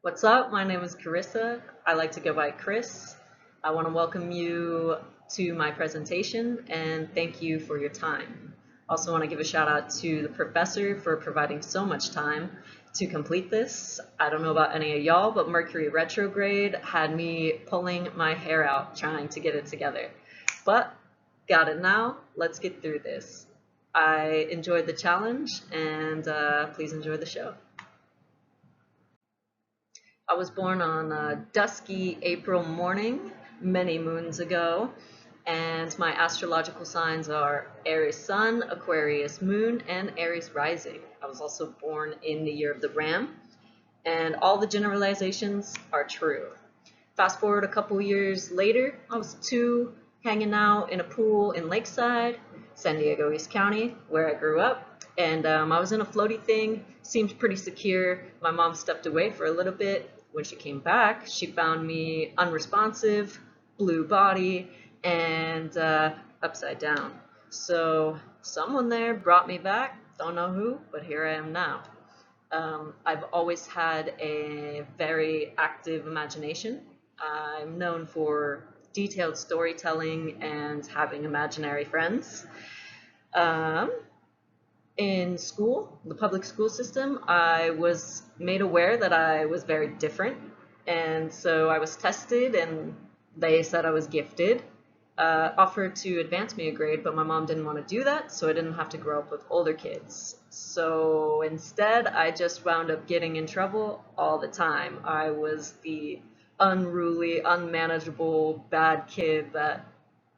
What's up? My name is Carissa. I like to go by Chris. I want to welcome you to my presentation and thank you for your time. Also want to give a shout out to the professor for providing so much time to complete this. I don't know about any of y'all, but Mercury retrograde had me pulling my hair out trying to get it together. But got it now. Let's get through this. I enjoyed the challenge and please enjoy the show. I was born on a dusky April morning many moons ago, and my astrological signs are Aries Sun, Aquarius Moon, and Aries Rising. I was also born in the year of the Ram, and all the generalizations are true. Fast forward a couple years later, I was two, hanging out in a pool in Lakeside, San Diego East County, where I grew up. And I was in a floaty thing, seemed pretty secure. My mom stepped away for a little bit. When she came back, she found me unresponsive, blue body, and upside down. So someone there brought me back. Don't know who, but here I am now. I've always had a very active imagination. I'm known for detailed storytelling and having imaginary friends. Um, in school, the public school system, I was made aware that I was very different. And so I was tested and they said I was gifted. Offered to advance me a grade, but my mom didn't want to do that, so I didn't have to grow up with older kids. So instead, I just wound up getting in trouble all the time. I was the unruly, unmanageable, bad kid that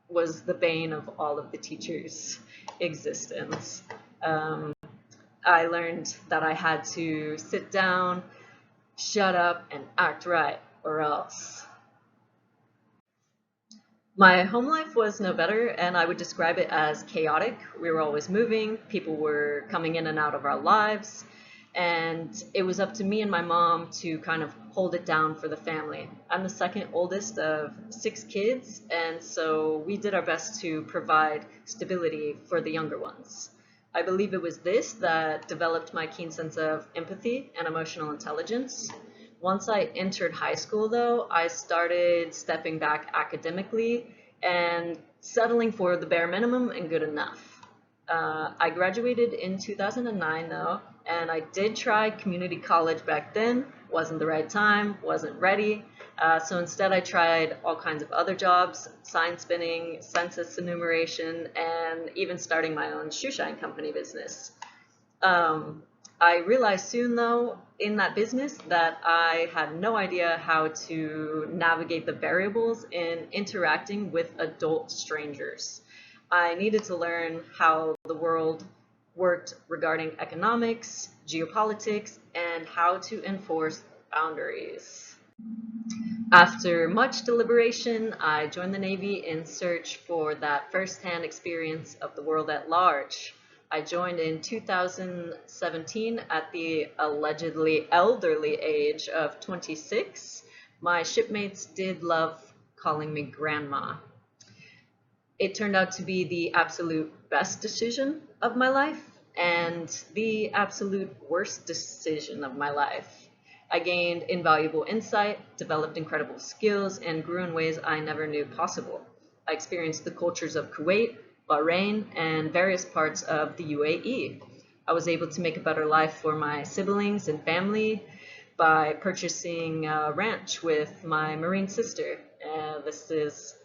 was the bane of all of the teachers' existence. Um, I learned that I had to sit down, shut up, and act right, or else. My home life was no better, and I would describe it as chaotic. We were always moving, people were coming in and out of our lives, and it was up to me and my mom to kind of hold it down for the family. I'm the second oldest of 6 kids, and so we did our best to provide stability for the younger ones. I believe it was this that developed my keen sense of empathy and emotional intelligence. Once I entered high school, though, I started stepping back academically and settling for the bare minimum and good enough. I graduated in 2009, though, and I did try community college back then. Wasn't the right time, wasn't ready. So instead, I tried all kinds of other jobs, sign spinning, census enumeration, and even starting my own shoe shine company business. I realized soon, though, in that business that I had no idea how to navigate the variables in interacting with adult strangers. I needed to learn how the world worked regarding economics, geopolitics, and how to enforce boundaries. After much deliberation, I joined the Navy in search for that first-hand experience of the world at large. I joined in 2017 at the allegedly elderly age of 26. My shipmates did love calling me grandma. It turned out to be the absolute best decision of my life and the absolute worst decision of my life. I gained invaluable insight, developed incredible skills, and grew in ways I never knew possible. I experienced the cultures of Kuwait, Bahrain, and various parts of the UAE. I was able to make a better life for my siblings and family by purchasing a ranch with my Marine sister. This is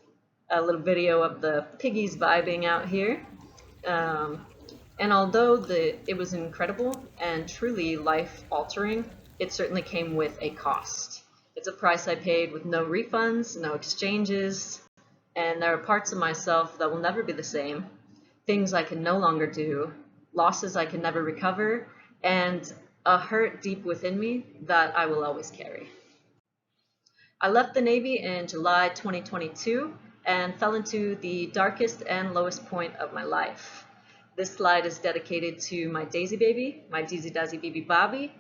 a little video of the piggies vibing out here. Um, and although it was incredible and truly life-altering, it certainly came with a cost. It's a price I paid with no refunds, no exchanges, and there are parts of myself that will never be the same, things I can no longer do, losses I can never recover, and a hurt deep within me that I will always carry. I left the Navy in July 2022 and fell into the darkest and lowest point of my life. This slide is dedicated to my Daisy baby, my Deezy Dazzy Baby Bobby.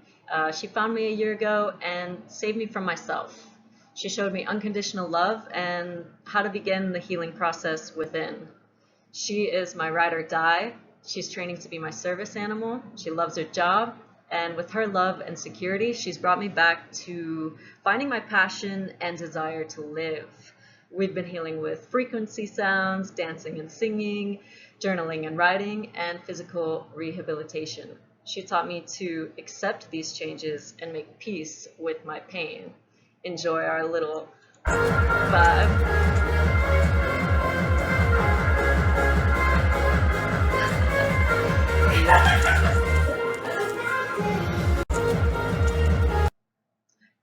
She found me a year ago and saved me from myself. She showed me unconditional love and how to begin the healing process within. She is my ride or die. She's training to be my service animal. She loves her job, And with her love and security, she's brought me back to finding my passion and desire to live. We've been healing with frequency sounds, dancing and singing, journaling and writing, and physical rehabilitation. She taught me to accept these changes and make peace with my pain. Enjoy our little vibe.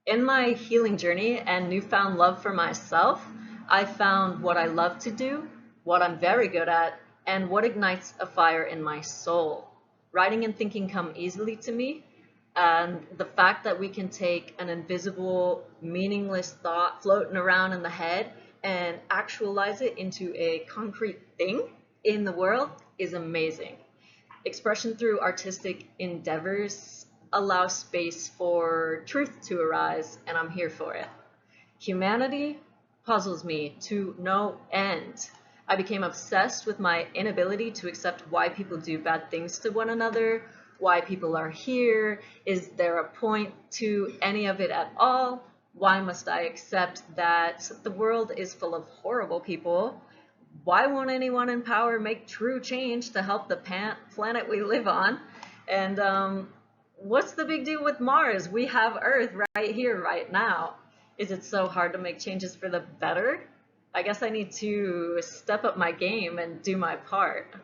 In my healing journey and newfound love for myself, I found what I love to do, what I'm very good at, and what ignites a fire in my soul. Writing and thinking come easily to me, and the fact that we can take an invisible, meaningless thought floating around in the head and actualize it into a concrete thing in the world is amazing. Expression through artistic endeavors allows space for truth to arise, and I'm here for it. Humanity puzzles me to no end. I became obsessed with my inability to accept why people do bad things to one another, why people are here, is there a point to any of it at all? Why must I accept that the world is full of horrible people? Why won't anyone in power make true change to help the planet we live on? And what's the big deal with Mars? We have Earth right here, right now. Is it so hard to make changes for the better? I guess I need to step up my game and do my part.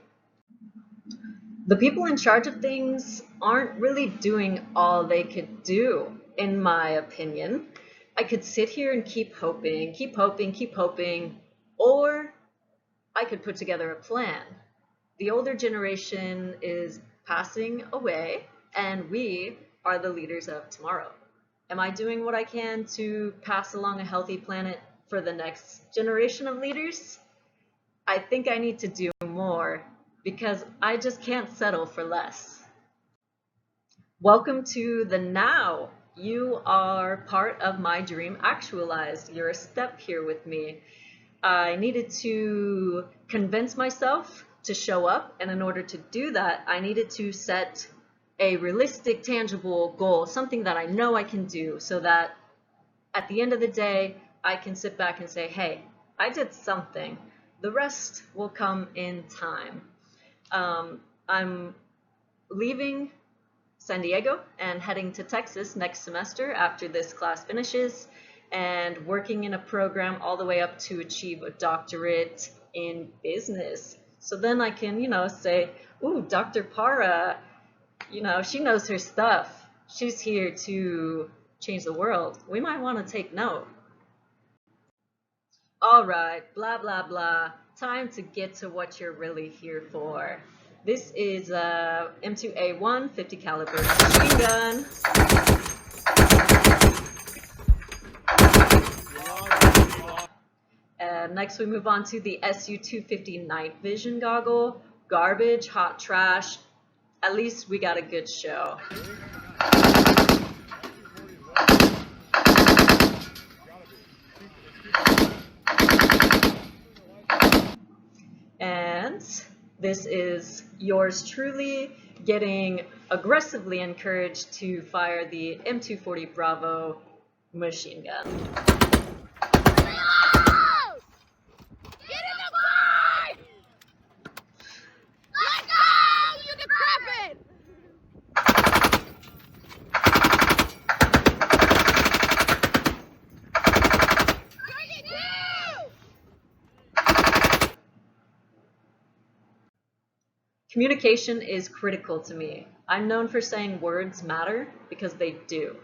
The people in charge of things aren't really doing all they could do, in my opinion. I could sit here and keep hoping, keep hoping, keep hoping, or I could put together a plan. The older generation is passing away, and we are the leaders of tomorrow. Am I doing what I can to pass along a healthy planet for the next generation of leaders? I think I need to do more because I just can't settle for less. Welcome to the now. You are part of my dream actualized. You're a step here with me. I needed to convince myself to show up, and in order to do that, I needed to set a realistic, tangible goal, something that I know I can do, so that at the end of the day, I can sit back and say, hey, I did something. The rest will come in time. I'm leaving San Diego and heading to Texas next semester after this class finishes, and working in a program all the way up to achieve a doctorate in business. So then I can, say, ooh, Dr. Para, she knows her stuff. She's here to change the world. We might want to take note. All right, blah, blah, blah. Time to get to what you're really here for. This is a M2A1 50 caliber machine gun. Next we move on to the SU-250 night vision goggle. Garbage, hot trash. At least we got a good show. And this is yours truly getting aggressively encouraged to fire the M240 Bravo machine gun. Communication is critical to me. I'm known for saying words matter because they do.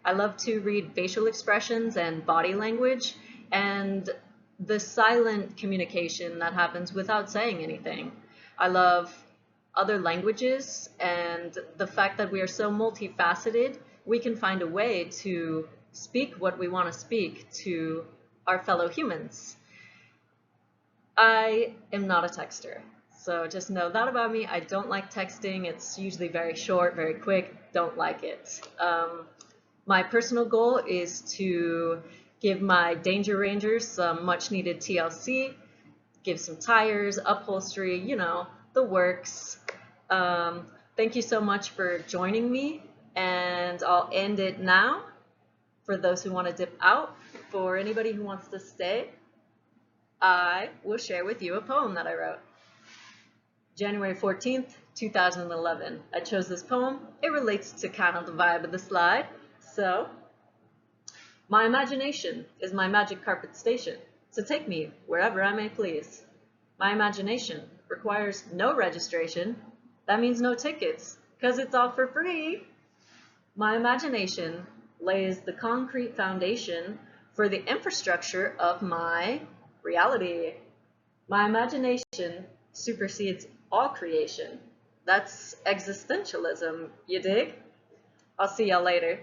I love to read facial expressions and body language and the silent communication that happens without saying anything. I love other languages and the fact that we are so multifaceted, we can find a way to speak what we want to speak to our fellow humans. I am not a texter. So just know that about me. I don't like texting. It's usually very short, very quick. Don't like it. My personal goal is to give my Danger Rangers some much needed TLC, give some tires, upholstery, the works. Thank you so much for joining me And I'll end it now for those who want to dip out. For anybody who wants to stay, I will share with you a poem that I wrote. January 14th, 2011. I chose this poem. It relates to kind of the vibe of the slide. So, my imagination is my magic carpet station, so take me wherever I may please. My imagination requires no registration. That means no tickets, 'cause it's all for free. My imagination lays the concrete foundation for the infrastructure of my reality. My imagination supersedes all creation. That's existentialism, you dig? I'll see y'all later.